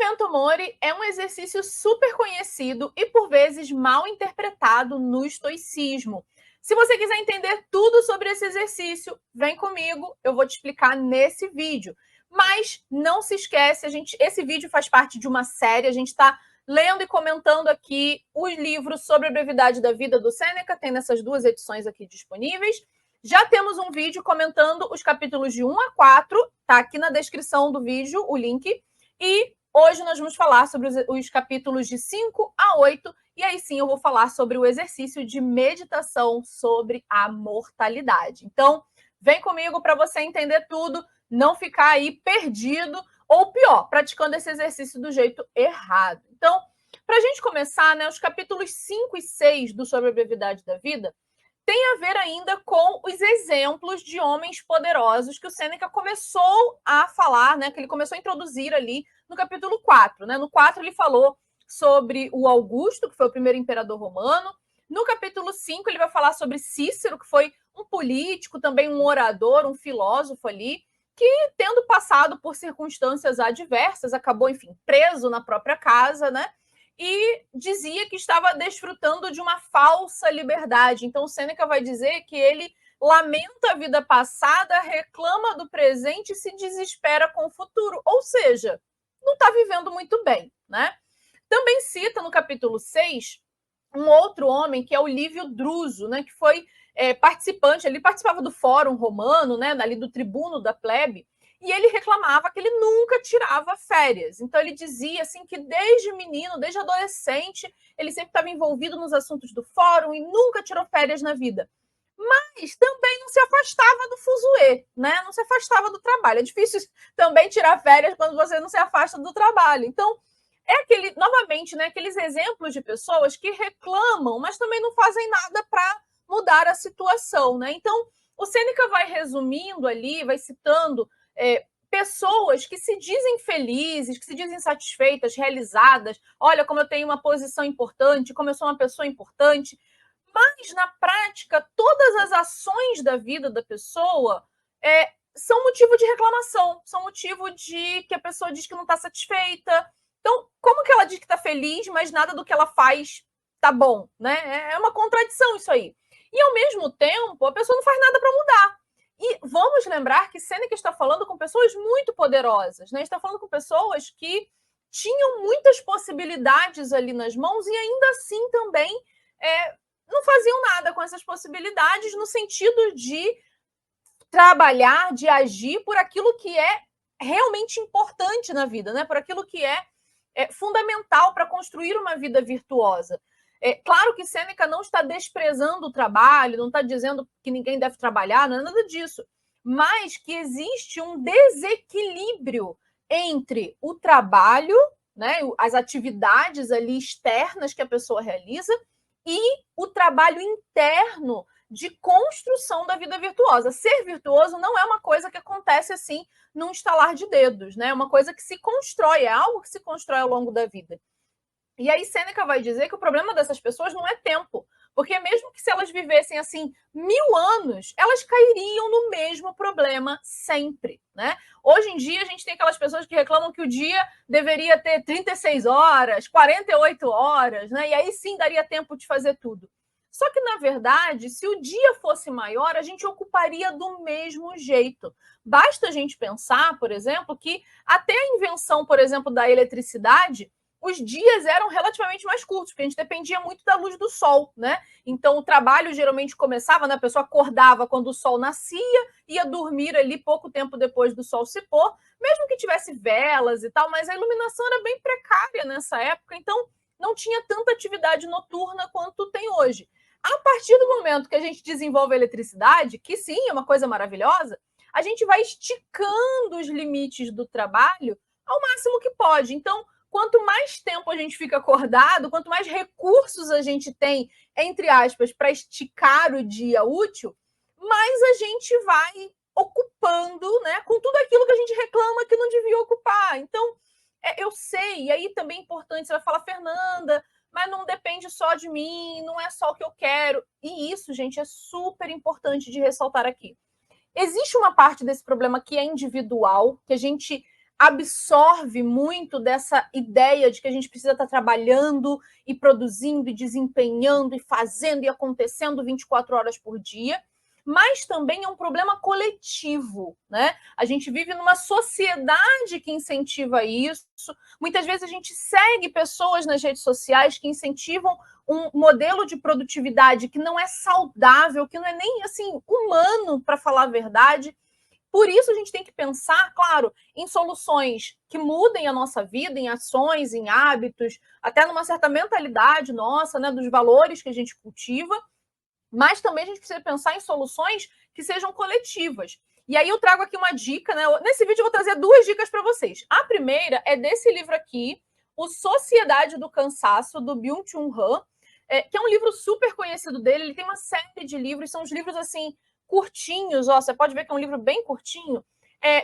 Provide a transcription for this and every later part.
Memento Mori é um exercício super conhecido e, por vezes, mal interpretado no estoicismo. Se você quiser entender tudo sobre esse exercício, vem comigo, eu vou te explicar nesse vídeo. Mas não se esquece, esse vídeo faz parte de uma série, a gente está lendo e comentando aqui os livros sobre a brevidade da vida do Sêneca, tem nessas duas edições aqui disponíveis. Já temos um vídeo comentando os capítulos de 1 a 4, tá aqui na descrição do vídeo o link. E hoje nós vamos falar sobre os capítulos de 5 a 8, e aí sim eu vou falar sobre o exercício de meditação sobre a mortalidade. Então, vem comigo para você entender tudo, não ficar aí perdido, ou pior, praticando esse exercício do jeito errado. Então, para a gente começar, né, os capítulos 5 e 6 do Sobre a Brevidade da Vida tem a ver ainda com os exemplos de homens poderosos que o Sêneca começou a falar, né, que ele começou a introduzir ali no capítulo 4. Né? No 4 ele falou sobre o Augusto, que foi o primeiro imperador romano. No capítulo 5 ele vai falar sobre Cícero, que foi um político, também um orador, um filósofo ali, que, tendo passado por circunstâncias adversas, acabou, enfim, preso na própria casa, né? E dizia que estava desfrutando de uma falsa liberdade. Então, Sêneca vai dizer que ele lamenta a vida passada, reclama do presente e se desespera com o futuro. Ou seja, não está vivendo muito bem, né? Também cita no capítulo 6 um outro homem, que é o Lívio Druso, né, que foi participante, ele participava do Fórum Romano, né, ali do tribuno da plebe, e ele reclamava que ele nunca tirava férias. Então ele dizia assim que desde menino, desde adolescente, ele sempre estava envolvido nos assuntos do fórum e nunca tirou férias na vida. Mas também não se afastava do fuzuê, né? Não se afastava do trabalho. É difícil também tirar férias quando você não se afasta do trabalho. Então, novamente, né, aqueles exemplos de pessoas que reclamam, mas também não fazem nada para mudar a situação, né? Então, o Sêneca vai resumindo ali, vai citando pessoas que se dizem felizes, que se dizem satisfeitas, realizadas. Olha, como eu tenho uma posição importante, como eu sou uma pessoa importante. Mas, na prática, todas as ações da vida da pessoa são motivo de reclamação, são motivo de que a pessoa diz que não está satisfeita. Então, como que ela diz que está feliz, mas nada do que ela faz tá bom, né? É uma contradição isso aí. E, ao mesmo tempo, a pessoa não faz nada para mudar. E vamos lembrar que Sêneca está falando com pessoas muito poderosas, né? Está falando com pessoas que tinham muitas possibilidades ali nas mãos e ainda assim também não faziam nada com essas possibilidades no sentido de trabalhar, de agir por aquilo que é realmente importante na vida, né? Por aquilo que é fundamental para construir uma vida virtuosa. Claro que Sêneca não está desprezando o trabalho, não está dizendo que ninguém deve trabalhar, não é nada disso, mas que existe um desequilíbrio entre o trabalho, né, as atividades ali externas que a pessoa realiza e o trabalho interno de construção da vida virtuosa. Ser virtuoso não é uma coisa que acontece assim num estalar de dedos, né? É uma coisa que se constrói, é algo que se constrói ao longo da vida. E aí Sêneca vai dizer que o problema dessas pessoas não é tempo, porque mesmo que se elas vivessem assim 1000 anos, elas cairiam no mesmo problema sempre, né? Hoje em dia a gente tem aquelas pessoas que reclamam que o dia deveria ter 36 horas, 48 horas, né? E aí sim daria tempo de fazer tudo. Só que, na verdade, se o dia fosse maior, a gente ocuparia do mesmo jeito. Basta a gente pensar, por exemplo, que até a invenção, por exemplo, da eletricidade, os dias eram relativamente mais curtos, porque a gente dependia muito da luz do sol, né? Então, o trabalho geralmente começava, né? A pessoa acordava quando o sol nascia, ia dormir ali pouco tempo depois do sol se pôr, mesmo que tivesse velas e tal, mas a iluminação era bem precária nessa época, então não tinha tanta atividade noturna quanto tem hoje. A partir do momento que a gente desenvolve a eletricidade, que sim, é uma coisa maravilhosa, a gente vai esticando os limites do trabalho ao máximo que pode. Então, quanto mais tempo a gente fica acordado, quanto mais recursos a gente tem, entre aspas, para esticar o dia útil, mais a gente vai ocupando, né, com tudo aquilo que a gente reclama que não devia ocupar. Então, eu sei, e aí também é importante, você vai falar, Fernanda, mas não depende só de mim, não é só o que eu quero. E isso, gente, é super importante de ressaltar aqui. Existe uma parte desse problema que é individual, que a gente absorve muito dessa ideia de que a gente precisa estar trabalhando e produzindo e desempenhando e fazendo e acontecendo 24 horas por dia, mas também é um problema coletivo, né? A gente vive numa sociedade que incentiva isso. Muitas vezes a gente segue pessoas nas redes sociais que incentivam um modelo de produtividade que não é saudável, que não é nem assim humano, para falar a verdade. Por isso, a gente tem que pensar, claro, em soluções que mudem a nossa vida, em ações, em hábitos, até numa certa mentalidade nossa, né, dos valores que a gente cultiva, mas também a gente precisa pensar em soluções que sejam coletivas. E aí eu trago aqui uma dica, né? Nesse vídeo eu vou trazer 2 dicas para vocês. A primeira é desse livro aqui, O Sociedade do Cansaço, do Byung-Chul Han, que é um livro super conhecido dele. Ele tem uma série de livros, são uns livros assim curtinhos, ó, você pode ver que é um livro bem curtinho,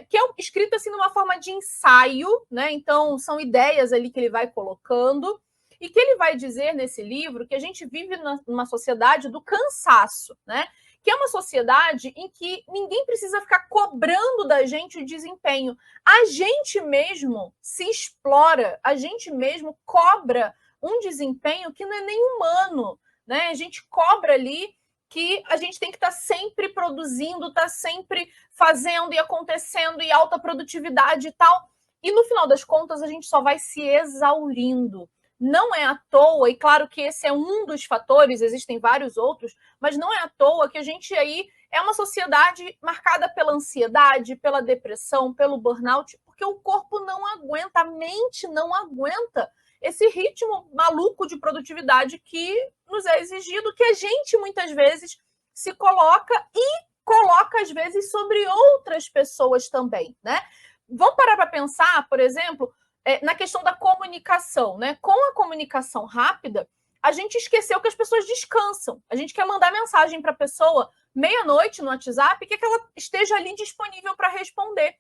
que é escrito assim numa forma de ensaio, né? Então são ideias ali que ele vai colocando, e que ele vai dizer nesse livro que a gente vive numa sociedade do cansaço, né? Que é uma sociedade em que ninguém precisa ficar cobrando da gente o desempenho. A gente mesmo se explora, a gente mesmo cobra um desempenho que não é nem humano, né? A gente cobra ali que a gente tem que estar sempre produzindo, estar sempre fazendo e acontecendo, e alta produtividade e tal. E no final das contas, a gente só vai se exaurindo. Não é à toa, e claro que esse é um dos fatores, existem vários outros, mas não é à toa que a gente aí é uma sociedade marcada pela ansiedade, pela depressão, pelo burnout, porque o corpo não aguenta, a mente não aguenta esse ritmo maluco de produtividade que nos é exigido, que a gente muitas vezes se coloca e coloca às vezes sobre outras pessoas também, né? Vamos parar para pensar, por exemplo, na questão da comunicação, né? Com a comunicação rápida, a gente esqueceu que as pessoas descansam. A gente quer mandar mensagem para a pessoa meia-noite no WhatsApp e que ela esteja ali disponível para responder.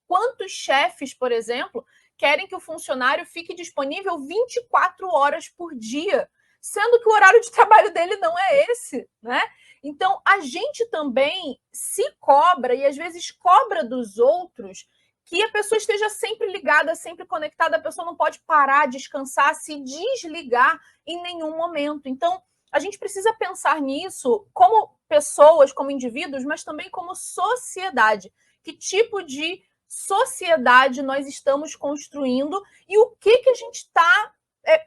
Quantos chefes, por exemplo, querem que o funcionário fique disponível 24 horas por dia, sendo que o horário de trabalho dele não é esse, né? Então, a gente também se cobra e às vezes cobra dos outros que a pessoa esteja sempre ligada, sempre conectada, a pessoa não pode parar, descansar, se desligar em nenhum momento. Então, a gente precisa pensar nisso como pessoas, como indivíduos, mas também como sociedade. Que tipo de sociedade nós estamos construindo e o que a gente está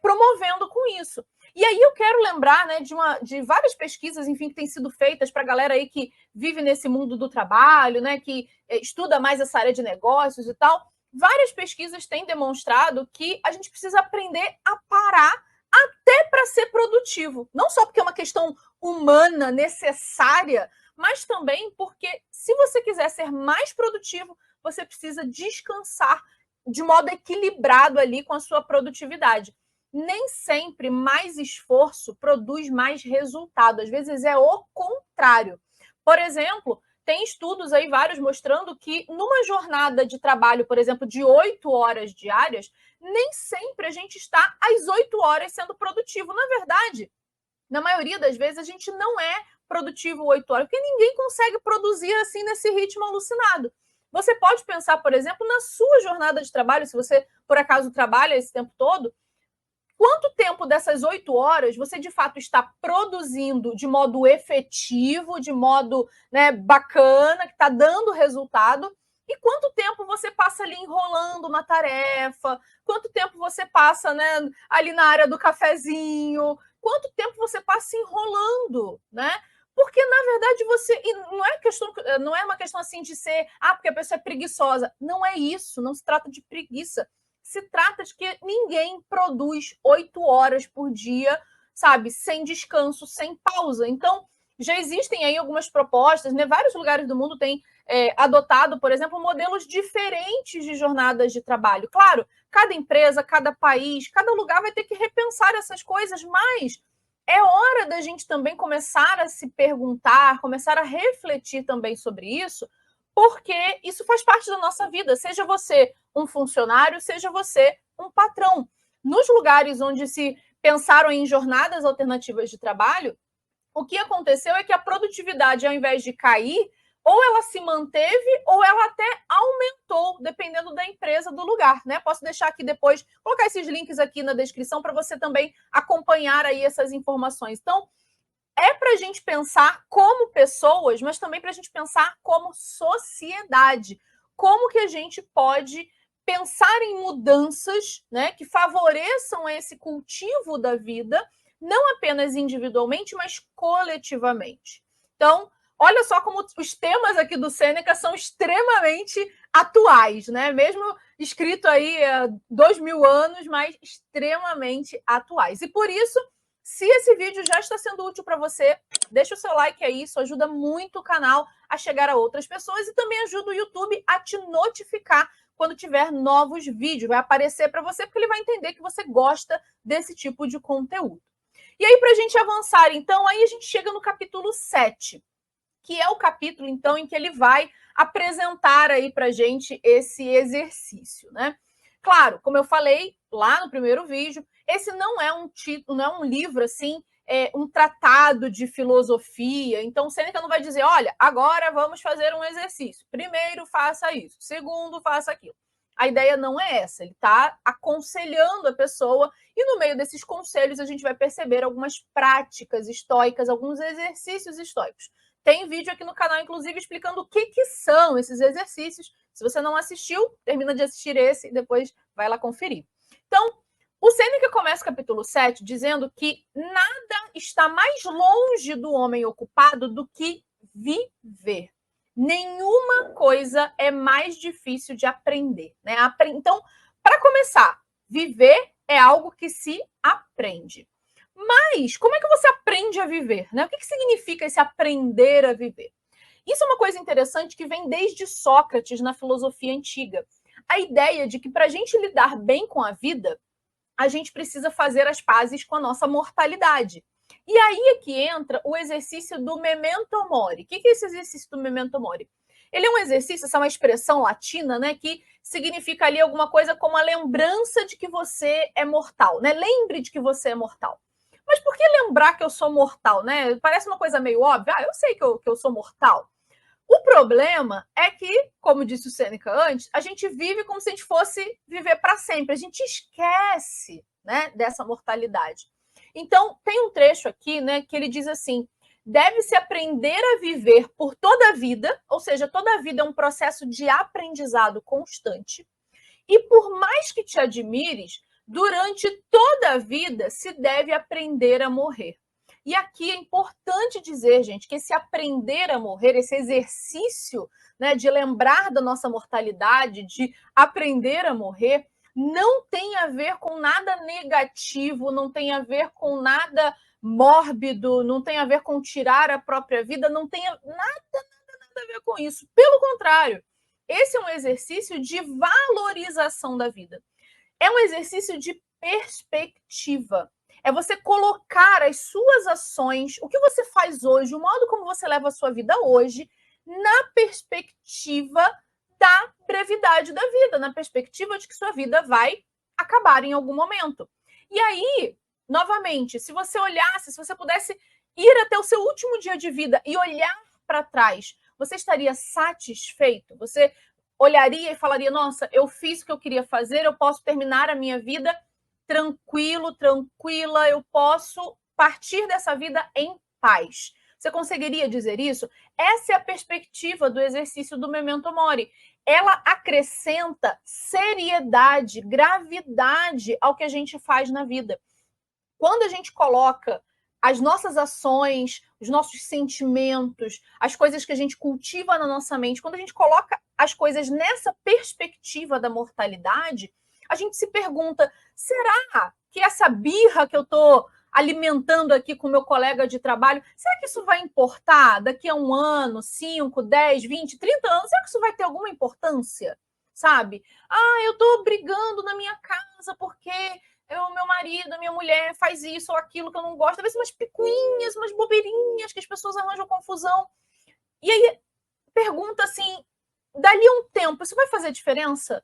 promovendo com isso. E aí eu quero lembrar, né, de várias pesquisas, enfim, que têm sido feitas para a galera aí que vive nesse mundo do trabalho, né, que estuda mais essa área de negócios e tal. Várias pesquisas têm demonstrado que a gente precisa aprender a parar até para ser produtivo. Não só porque é uma questão humana, necessária, mas também porque se você quiser ser mais produtivo, você precisa descansar de modo equilibrado ali com a sua produtividade. Nem sempre mais esforço produz mais resultado. Às vezes é o contrário. Por exemplo, tem estudos aí vários mostrando que numa jornada de trabalho, por exemplo, de 8 horas diárias, nem sempre a gente está às 8 horas sendo produtivo. Na verdade, na maioria das vezes, a gente não é produtivo 8 horas, porque ninguém consegue produzir assim nesse ritmo alucinado. Você pode pensar, por exemplo, na sua jornada de trabalho, se você, por acaso, trabalha esse tempo todo, quanto tempo dessas 8 horas você, de fato, está produzindo de modo efetivo, de modo, né, bacana, que está dando resultado, e quanto tempo você passa ali enrolando uma tarefa, quanto tempo você passa, né, ali na área do cafezinho, quanto tempo você passa enrolando, né? Porque, na verdade, você. E não é uma questão assim de ser, porque a pessoa é preguiçosa. Não é isso, não se trata de preguiça. Se trata de que ninguém produz 8 horas por dia, sabe, sem descanso, sem pausa. Então, já existem aí algumas propostas, né? Vários lugares do mundo têm adotado, por exemplo, modelos diferentes de jornadas de trabalho. Claro, cada empresa, cada país, cada lugar vai ter que repensar essas coisas, mas é hora da gente também começar a se perguntar, começar a refletir também sobre isso, porque isso faz parte da nossa vida, seja você um funcionário, seja você um patrão. Nos lugares onde se pensaram em jornadas alternativas de trabalho, o que aconteceu é que a produtividade, ao invés de cair, ou ela se manteve ou ela até aumentou, dependendo da empresa, do lugar, né? Posso deixar aqui depois, colocar esses links aqui na descrição para você também acompanhar aí essas informações. Então, é para a gente pensar como pessoas, mas também para a gente pensar como sociedade. Como que a gente pode pensar em mudanças, né, que favoreçam esse cultivo da vida, não apenas individualmente, mas coletivamente. Então, olha só como os temas aqui do Sêneca são extremamente atuais, né? Mesmo escrito aí há 2000 anos, mas extremamente atuais. E por isso, se esse vídeo já está sendo útil para você, deixa o seu like aí, isso ajuda muito o canal a chegar a outras pessoas e também ajuda o YouTube a te notificar quando tiver novos vídeos. Vai aparecer para você porque ele vai entender que você gosta desse tipo de conteúdo. E aí, para a gente avançar, então, aí a gente chega no capítulo 7, que é o capítulo, então, em que ele vai apresentar aí para a gente esse exercício, né? Claro, como eu falei lá no primeiro vídeo, esse não é um título, não é um livro assim, um tratado de filosofia. Então, o Sêneca não vai dizer, olha, agora vamos fazer um exercício. Primeiro, faça isso. Segundo, faça aquilo. A ideia não é essa. Ele está aconselhando a pessoa e no meio desses conselhos a gente vai perceber algumas práticas estoicas, alguns exercícios estoicos. Tem vídeo aqui no canal, inclusive, explicando o que são esses exercícios. Se você não assistiu, termina de assistir esse e depois vai lá conferir. Então, o Sêneca começa o capítulo 7 dizendo que nada está mais longe do homem ocupado do que viver. Nenhuma coisa é mais difícil de aprender, né? Então, para começar, viver é algo que se aprende. Mas como é que você aprende a viver, né? O que significa esse aprender a viver? Isso é uma coisa interessante que vem desde Sócrates na filosofia antiga. A ideia de que para a gente lidar bem com a vida, a gente precisa fazer as pazes com a nossa mortalidade. E aí é que entra o exercício do memento mori. O que é esse exercício do memento mori? Ele é um exercício, essa é uma expressão latina, né, que significa ali alguma coisa como a lembrança de que você é mortal, né? Lembre de que você é mortal. Mas por que lembrar que eu sou mortal, né? Parece uma coisa meio óbvia. Eu sei que eu sou mortal. O problema é que, como disse o Sêneca antes, a gente vive como se a gente fosse viver para sempre. A gente esquece, né, dessa mortalidade. Então, tem um trecho aqui, né, que ele diz assim: deve-se aprender a viver por toda a vida, ou seja, toda a vida é um processo de aprendizado constante. E por mais que te admires, durante toda a vida se deve aprender a morrer. E aqui é importante dizer, gente, que esse aprender a morrer, esse exercício, né, de lembrar da nossa mortalidade, de aprender a morrer, não tem a ver com nada negativo, não tem a ver com nada mórbido, não tem a ver com tirar a própria vida, não tem nada a ver com isso. Pelo contrário, esse é um exercício de valorização da vida. É um exercício de perspectiva. É você colocar as suas ações, o que você faz hoje, o modo como você leva a sua vida hoje, na perspectiva da brevidade da vida, na perspectiva de que sua vida vai acabar em algum momento. E aí, novamente, se você olhasse, se você pudesse ir até o seu último dia de vida e olhar para trás, você estaria satisfeito? Você olharia e falaria, nossa, eu fiz o que eu queria fazer, eu posso terminar a minha vida tranquilo, tranquila, eu posso partir dessa vida em paz. Você conseguiria dizer isso? Essa é a perspectiva do exercício do memento mori. Ela acrescenta seriedade, gravidade ao que a gente faz na vida. Quando a gente coloca as nossas ações, os nossos sentimentos, as coisas que a gente cultiva na nossa mente, quando a gente coloca as coisas nessa perspectiva da mortalidade, a gente se pergunta, será que essa birra que eu estou alimentando aqui com meu colega de trabalho, será que isso vai importar daqui a 1 ano, 5, 10, 20, 30 anos? Será que isso vai ter alguma importância? Sabe? Eu estou brigando na minha casa porque meu marido, a minha mulher faz isso ou aquilo que eu não gosto. Talvez umas picuinhas, umas bobeirinhas que as pessoas arranjam confusão. E aí pergunta assim, dali a um tempo, isso vai fazer diferença?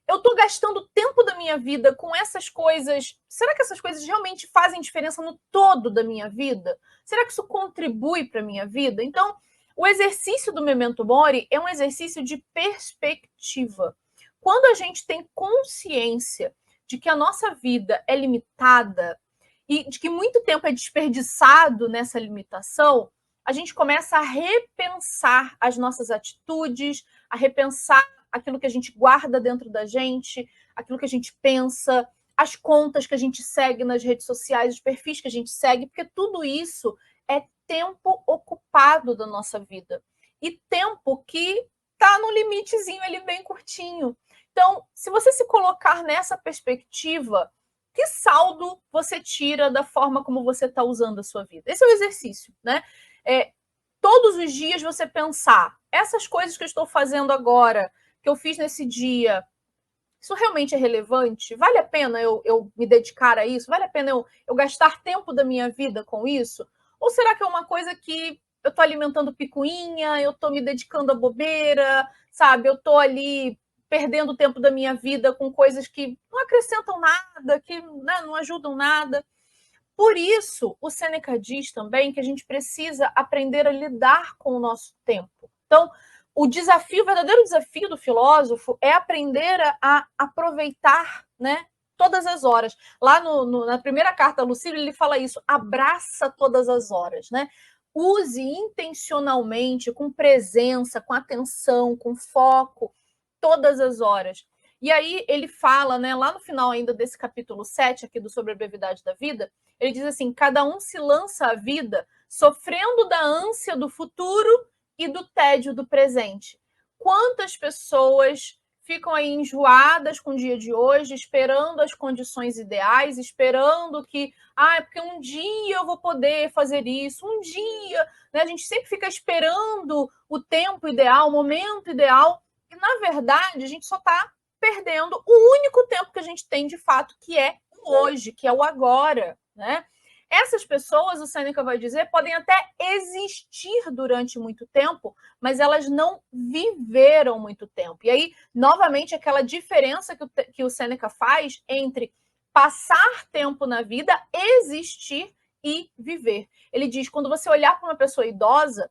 Eu estou gastando tempo da minha vida com essas coisas. Será que essas coisas realmente fazem diferença no todo da minha vida? Será que isso contribui para a minha vida? Então, O exercício do Memento Mori é um exercício de perspectiva. Quando a gente tem consciência de que a nossa vida é limitada e de que muito tempo é desperdiçado nessa limitação, a gente começa a repensar as nossas atitudes, a repensar aquilo que a gente guarda dentro da gente, aquilo que a gente pensa, as contas que a gente segue nas redes sociais, os perfis que a gente segue, porque tudo isso é tempo ocupado da nossa vida. E tempo que está no limitezinho ali bem curtinho. Então, se você se colocar nessa perspectiva, que saldo você tira da forma como você está usando a sua vida? Esse é o exercício, né? Todos os dias você pensar, essas coisas que eu estou fazendo agora, que eu fiz nesse dia, isso realmente é relevante? Vale a pena eu me dedicar a isso? Vale a pena eu gastar tempo da minha vida com isso? Ou será que é uma coisa que eu estou alimentando picuinha, eu estou me dedicando a bobeira, sabe? Eu estou ali perdendo o tempo da minha vida com coisas que não acrescentam nada, que, né, não ajudam nada. Por isso, o Sêneca diz também que a gente precisa aprender a lidar com o nosso tempo. Então, o verdadeiro desafio do filósofo é aprender a aproveitar, né, todas as horas. Lá na primeira carta a Lucílio, ele fala isso: abraça todas as horas, né? Use intencionalmente, com presença, com atenção, com foco, todas as horas. E aí ele fala, né, lá no final ainda desse capítulo 7 aqui do Sobre a Brevidade da Vida, ele diz assim: cada um se lança à vida sofrendo da ânsia do futuro e do tédio do presente. Quantas pessoas ficam aí enjoadas com o dia de hoje, esperando as condições ideais, esperando que, porque um dia eu vou poder fazer isso, um dia, né? A gente sempre fica esperando o tempo ideal, o momento ideal, e na verdade a gente só está perdendo o único tempo que a gente tem de fato, que é o hoje, que é o agora, né? Essas pessoas, o Sêneca vai dizer, podem até existir durante muito tempo, mas elas não viveram muito tempo. E aí, novamente, aquela diferença que o Sêneca faz entre passar tempo na vida, existir e viver. Ele diz, quando você olhar para uma pessoa idosa,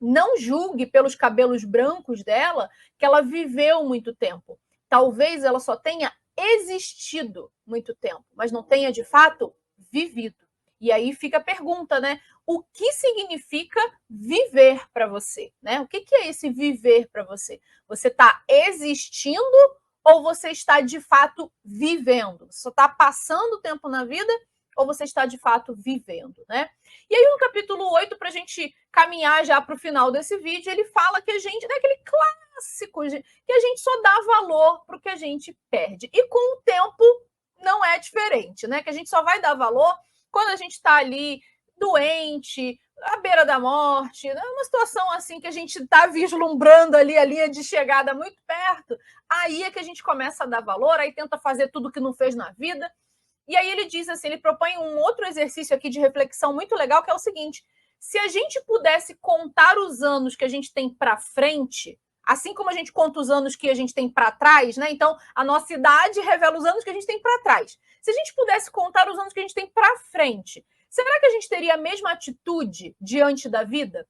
não julgue pelos cabelos brancos dela que ela viveu muito tempo. Talvez ela só tenha existido muito tempo, mas não tenha, de fato, vivido. E aí fica a pergunta, né? O que significa viver para você, né? O que é esse viver para você? Você está existindo ou você está, de fato, vivendo? Você só está passando tempo na vida ou você está, de fato, vivendo, né? E aí, no capítulo 8, para a gente caminhar já para o final desse vídeo, ele fala que a gente, né, aquele clássico, que a gente só dá valor para o que a gente perde. E com o tempo não é diferente, né? Que a gente só vai dar valor quando a gente está ali doente, à beira da morte, né? Uma situação assim que a gente está vislumbrando ali a linha de chegada muito perto, aí é que a gente começa a dar valor, aí tenta fazer tudo que não fez na vida. E aí ele diz assim, ele propõe um outro exercício aqui de reflexão muito legal, que é o seguinte: se a gente pudesse contar os anos que a gente tem para frente, assim como a gente conta os anos que a gente tem para trás, né? Então, a nossa idade revela os anos que a gente tem para trás. Se a gente pudesse contar os anos que a gente tem para frente, será que a gente teria a mesma atitude diante da vida?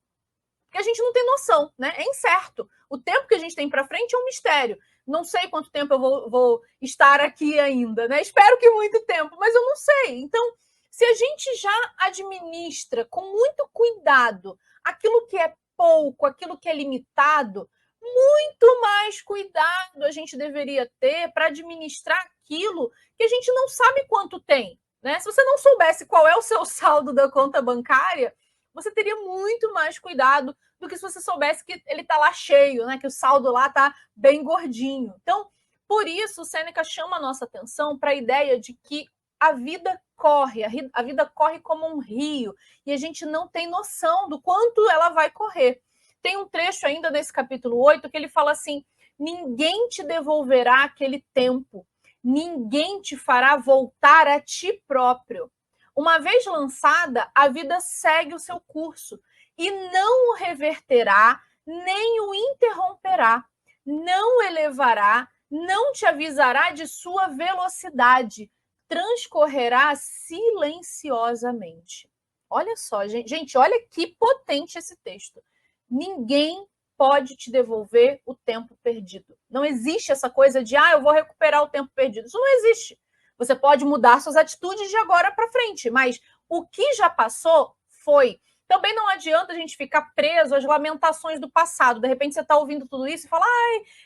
Porque a gente não tem noção, né? É incerto. O tempo que a gente tem para frente é um mistério. Não sei quanto tempo eu vou estar aqui ainda, né? Espero que muito tempo, mas eu não sei. Então, se a gente já administra com muito cuidado aquilo que é pouco, aquilo que é limitado, muito mais cuidado a gente deveria ter para administrar aquilo que a gente não sabe quanto tem, né? Se você não soubesse qual é o seu saldo da conta bancária, você teria muito mais cuidado do que se você soubesse que ele está lá cheio, né? Que o saldo lá está bem gordinho. Então, por isso, o Sêneca chama a nossa atenção para a ideia de que a vida corre, a vida corre como um rio, e a gente não tem noção do quanto ela vai correr. Tem um trecho ainda desse capítulo 8 que ele fala assim: ninguém te devolverá aquele tempo, ninguém te fará voltar a ti próprio. Uma vez lançada, a vida segue o seu curso e não o reverterá, nem o interromperá, não o elevará, não te avisará de sua velocidade, transcorrerá silenciosamente. Olha só, gente, olha que potente esse texto. Ninguém pode te devolver o tempo perdido. Não existe essa coisa de, eu vou recuperar o tempo perdido. Isso não existe. Você pode mudar suas atitudes de agora para frente, mas o que já passou foi. Também não adianta a gente ficar preso às lamentações do passado. De repente você está ouvindo tudo isso e fala,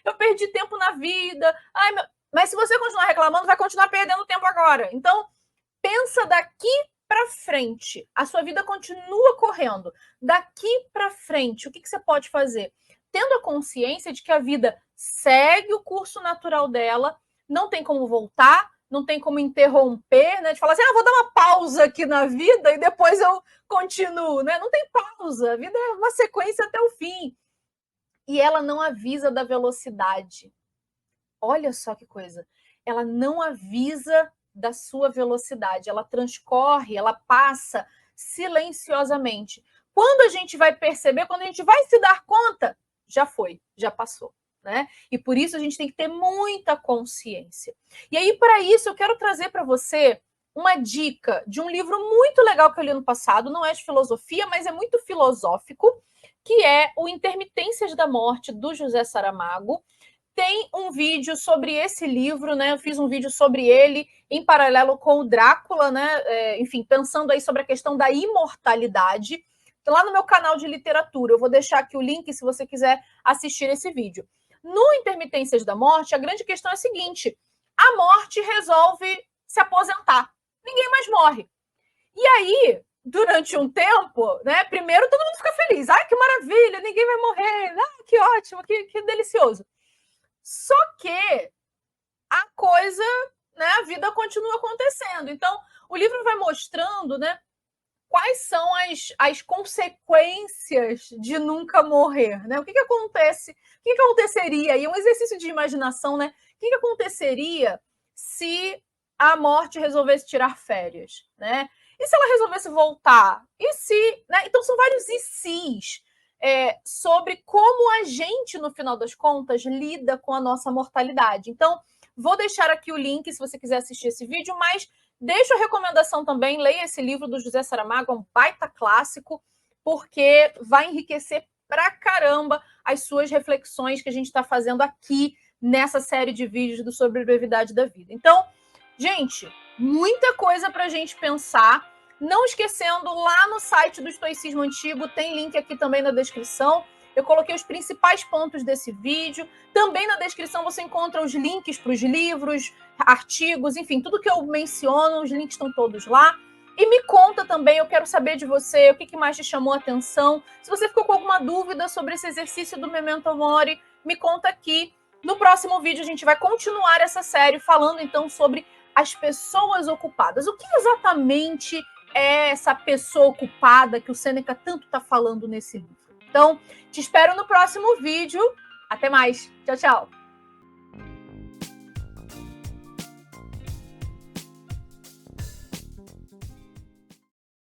eu perdi tempo na vida. Mas se você continuar reclamando, vai continuar perdendo tempo agora. Então, pensa daqui para frente. A sua vida continua correndo. Daqui para frente, o que você pode fazer? Tendo a consciência de que a vida segue o curso natural dela, não tem como voltar, não tem como interromper, né? De falar assim, vou dar uma pausa aqui na vida e depois eu continuo, né? Não tem pausa, a vida é uma sequência até o fim. E ela não avisa da velocidade. Olha só que coisa. Ela não avisa da sua velocidade, ela transcorre, ela passa silenciosamente. Quando a gente vai perceber, quando a gente vai se dar conta, já foi, já passou. Né? E por isso a gente tem que ter muita consciência. E aí, para isso, eu quero trazer para você uma dica de um livro muito legal que eu li no passado, não é de filosofia, mas é muito filosófico, que é o Intermitências da Morte, do José Saramago. Tem um vídeo sobre esse livro, né? Eu fiz um vídeo sobre ele em paralelo com o Drácula, né? Enfim, pensando aí sobre a questão da imortalidade. Lá no meu canal de literatura, eu vou deixar aqui o link se você quiser assistir esse vídeo. No Intermitências da Morte, a grande questão é a seguinte: a morte resolve se aposentar. Ninguém mais morre. E aí, durante um tempo, né? Primeiro todo mundo fica feliz. Que maravilha, ninguém vai morrer. Que ótimo, que delicioso. Só que a coisa, né, a vida continua acontecendo. Então, o livro vai mostrando, né, quais são as consequências de nunca morrer, né? O que acontece? O que aconteceria? E um exercício de imaginação, né? O que aconteceria se a morte resolvesse tirar férias, né? E se ela resolvesse voltar? E se, né? Então são vários e se's sobre como a gente, no final das contas, lida com a nossa mortalidade. Então, vou deixar aqui o link se você quiser assistir esse vídeo, mas deixo a recomendação também, leia esse livro do José Saramago, é um baita clássico, porque vai enriquecer pra caramba as suas reflexões que a gente está fazendo aqui nessa série de vídeos do Sobre a Brevidade da Vida. Então, gente, muita coisa para a gente pensar. Não esquecendo, lá no site do Estoicismo Antigo, tem link aqui também na descrição. Eu coloquei os principais pontos desse vídeo. Também na descrição você encontra os links para os livros, artigos, enfim, tudo que eu menciono, os links estão todos lá. E me conta também, eu quero saber de você, o que mais te chamou a atenção. Se você ficou com alguma dúvida sobre esse exercício do Memento Mori, me conta aqui. No próximo vídeo a gente vai continuar essa série falando então sobre as pessoas ocupadas. O que exatamente é essa pessoa ocupada que o Sêneca tanto está falando nesse livro? Então, te espero no próximo vídeo. Até mais. Tchau, tchau.